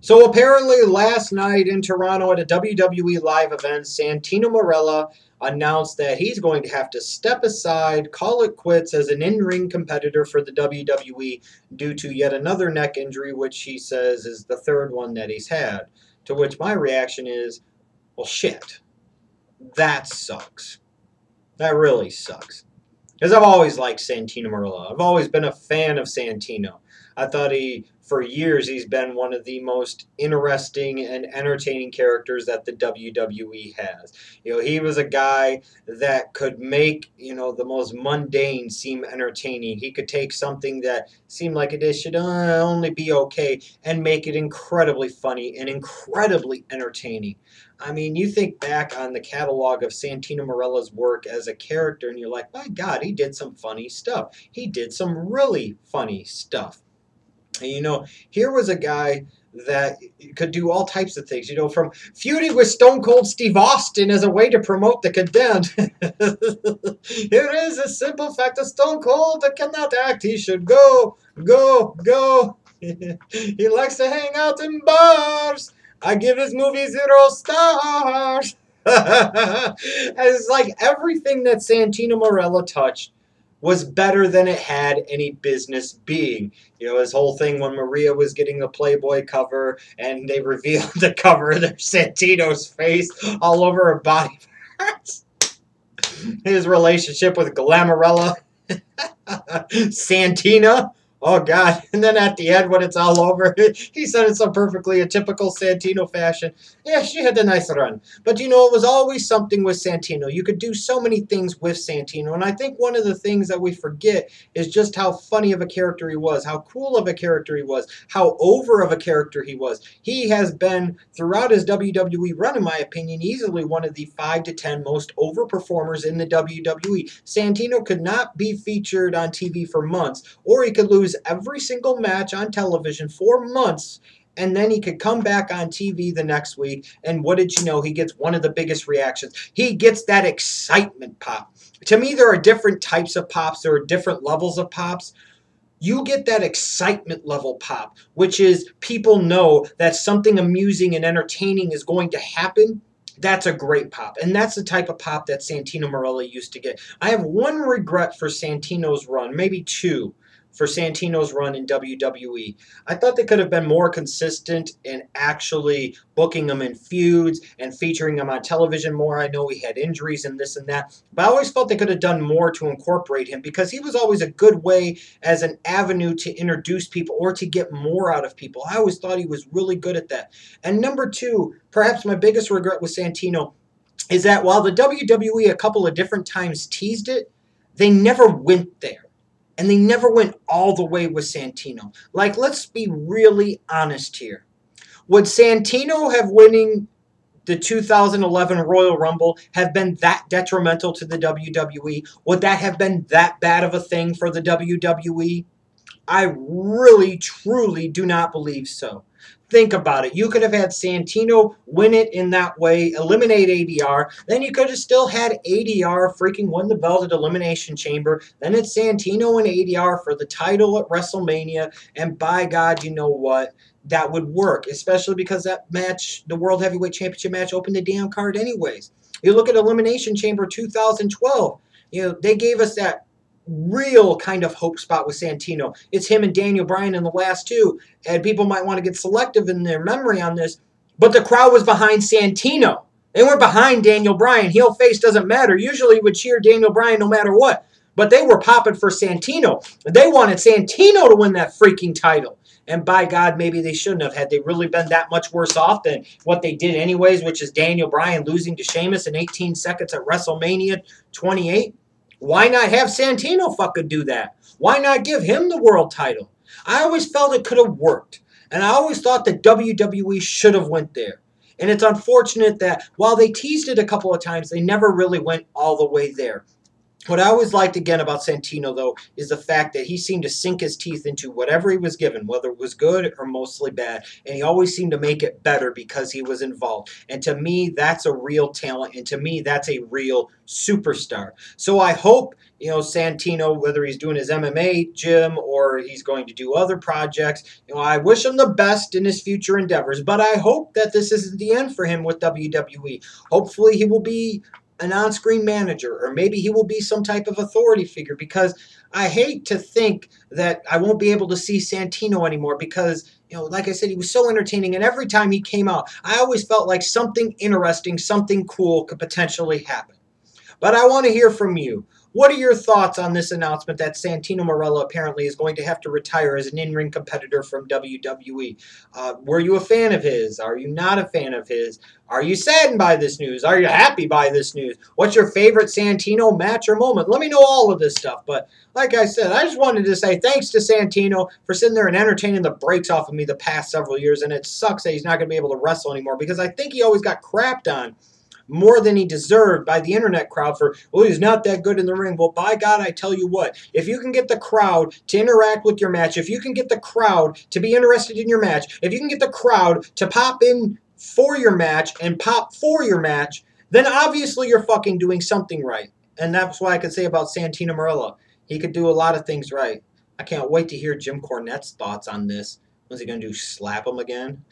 So apparently last night in Toronto at a WWE live event, Santino Marella announced that he's going to have to step aside, call it quits as an in-ring competitor for the WWE due to yet another neck injury, which he says is the third one that he's had. To which my reaction is, well, shit, that sucks. That really sucks. Because I've always liked Santino Marella. I've always been a fan of Santino. I thought for years, he's been one of the most interesting and entertaining characters that the WWE has. He was a guy that could make, the most mundane seem entertaining. He could take something that seemed like it should only be okay and make it incredibly funny and incredibly entertaining. I mean, you think back on the catalog of Santino Marella's work as a character, and you're like, my God, he did some funny stuff. He did some really funny stuff. And here was a guy that could do all types of things, from feuding with Stone Cold Steve Austin as a way to promote the condemned. It is a simple fact that Stone Cold cannot act. He should go, go, go. He likes to hang out in bars. I give his movie 0 stars. It's like everything that Santino Marella touched was better than it had any business being. His whole thing when Maria was getting the Playboy cover and they revealed the cover of their Santino's face all over her body parts. His relationship with Glamarella. Santina. Oh, God. And then at the end, when it's all over, he said it so perfectly, a typical Santino fashion. Yeah, she had a nice run. But, it was always something with Santino. You could do so many things with Santino. And I think one of the things that we forget is just how funny of a character he was, how cool of a character he was, how over of a character he was. He has been, throughout his WWE run, in my opinion, easily one of the 5 to 10 most over performers in the WWE. Santino could not be featured on TV for months, or he could lose every single match on television for months, and then he could come back on TV the next week, and what did you know? He gets one of the biggest reactions. He gets that excitement pop. To me, there are different types of pops. There are different levels of pops. You get that excitement level pop, which is people know that something amusing and entertaining is going to happen. That's a great pop. And that's the type of pop that Santino Marella used to get. I have one regret for Santino's run, maybe two, for Santino's run in WWE. I thought they could have been more consistent in actually booking him in feuds and featuring him on television more. I know he had injuries and this and that, but I always felt they could have done more to incorporate him because he was always a good way as an avenue to introduce people or to get more out of people. I always thought he was really good at that. And number two, perhaps my biggest regret with Santino is that while the WWE a couple of different times teased it, they never went there. And they never went all the way with Santino. Like, let's be really honest here. Would Santino have winning the 2011 Royal Rumble have been that detrimental to the WWE? Would that have been that bad of a thing for the WWE? I really, truly do not believe so. Think about it. You could have had Santino win it in that way, eliminate ADR. Then you could have still had ADR freaking win the belt at Elimination Chamber. Then it's Santino and ADR for the title at WrestleMania. And by God, you know what? That would work, especially because that match, the World Heavyweight Championship match, opened the damn card anyways. You look at Elimination Chamber 2012. They gave us that real kind of hope spot with Santino. It's him and Daniel Bryan in the last two, and people might want to get selective in their memory on this, but the crowd was behind Santino. They weren't behind Daniel Bryan. Heel face doesn't matter. Usually would cheer Daniel Bryan no matter what, but they were popping for Santino. They wanted Santino to win that freaking title. And by God, maybe they shouldn't have. Had they really been that much worse off than what they did anyways, which is Daniel Bryan losing to Sheamus in 18 seconds at WrestleMania 28, why not have Santino fucking do that? Why not give him the world title? I always felt it could have worked. And I always thought that WWE should have went there. And it's unfortunate that while they teased it a couple of times, they never really went all the way there. What I always liked again about Santino, though, is the fact that he seemed to sink his teeth into whatever he was given, whether it was good or mostly bad. And he always seemed to make it better because he was involved. And to me, that's a real talent. And to me, that's a real superstar. So I hope, Santino, whether he's doing his MMA gym or he's going to do other projects, I wish him the best in his future endeavors. But I hope that this isn't the end for him with WWE. Hopefully, he will be an on-screen manager, or maybe he will be some type of authority figure, because I hate to think that I won't be able to see Santino anymore because, like I said, he was so entertaining, and every time he came out, I always felt like something interesting, something cool could potentially happen. But I want to hear from you. What are your thoughts on this announcement that Santino Marella apparently is going to have to retire as an in-ring competitor from WWE? Were you a fan of his? Are you not a fan of his? Are you saddened by this news? Are you happy by this news? What's your favorite Santino match or moment? Let me know all of this stuff. But like I said, I just wanted to say thanks to Santino for sitting there and entertaining the brakes off of me the past several years. And it sucks that he's not going to be able to wrestle anymore, because I think he always got crapped on more than he deserved by the internet crowd for, well, he's not that good in the ring. Well, by God, I tell you what, if you can get the crowd to interact with your match, if you can get the crowd to be interested in your match, if you can get the crowd to pop in for your match and pop for your match, then obviously you're fucking doing something right. And that's what I could say about Santino Marella. He could do a lot of things right. I can't wait to hear Jim Cornette's thoughts on this. Was he going to do slap him again?